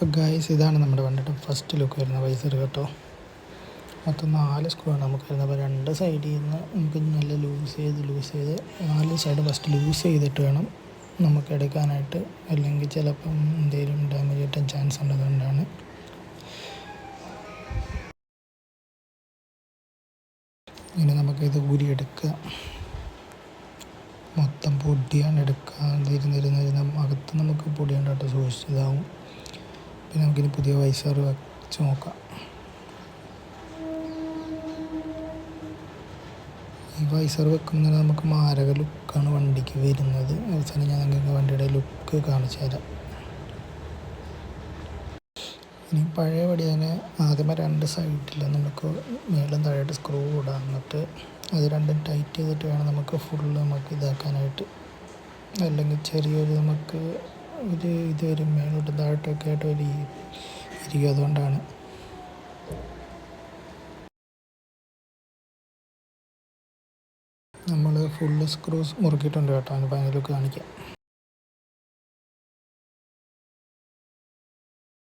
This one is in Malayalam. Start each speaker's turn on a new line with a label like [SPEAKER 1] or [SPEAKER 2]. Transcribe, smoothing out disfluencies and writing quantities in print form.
[SPEAKER 1] അപ്പോൾ ഗൈസ് ഇതാണ് നമ്മുടെ വണ്ടിയുടെ ഫസ്റ്റ് ലുക്ക് വരുന്ന വൈസർ കേട്ടോ. മൊത്തം 4 സ്ക്രൂ ആണ് നമുക്ക് വരുന്നത്. അപ്പോൾ 2 സൈഡിൽ നിന്ന് നമുക്ക് നല്ല ലൂസ് ചെയ്ത് 4 സൈഡ് ഫസ്റ്റ് ലൂസ് ചെയ്തിട്ട് വേണം നമുക്ക് എടുക്കാനായിട്ട്. അല്ലെങ്കിൽ ചിലപ്പം എന്തെങ്കിലും ഡാമേജ് കിട്ടാൻ ചാൻസ് ഉള്ളതുകൊണ്ടാണ്. ഇനി നമുക്കിത് ഊരിയെടുക്കുക. മൊത്തം പൊടിയാണ് എടുക്കുക. ഇരുന്നിരുന്ന അകത്ത് നമുക്ക് പൊടിയാണ്ടായിട്ട് സൂക്ഷിച്ചതാവും. പിന്നെ നമുക്കിനി പുതിയ വൈസർ വെച്ച് നോക്കാം. ഈ വൈസർ വെക്കുമ്പോൾ നമുക്ക് മാരക ലുക്കാണ് വണ്ടിക്ക് വരുന്നത്. അവസാനം ഞാൻ നിങ്ങൾക്ക് വണ്ടിയുടെ ലുക്ക് കാണിച്ചു തരാം. ഇനി പഴയ പടി തന്നെ ആദ്യമേ 2 സൈഡിൽ നമുക്ക് മേലും താഴെയായിട്ട് സ്ക്രൂ ഇടാം. എന്നിട്ട് അത് രണ്ടും ടൈറ്റ് ചെയ്തിട്ട് വേണം നമുക്ക് ഫുള്ള് നമുക്ക് ഇതാക്കാനായിട്ട്. അല്ലെങ്കിൽ ചെറിയൊരു നമുക്ക് ഇത് വരും മേലോട്ടും താഴോട്ടൊക്കെ ആയിട്ട് ഇരിക്കും. അതുകൊണ്ടാണ് നമ്മൾ ഫുള്ള് സ്ക്രൂസ് മുറുക്കിയിട്ടുണ്ട് കേട്ടോ. അതിന് ലുക്ക് കാണിക്കാം.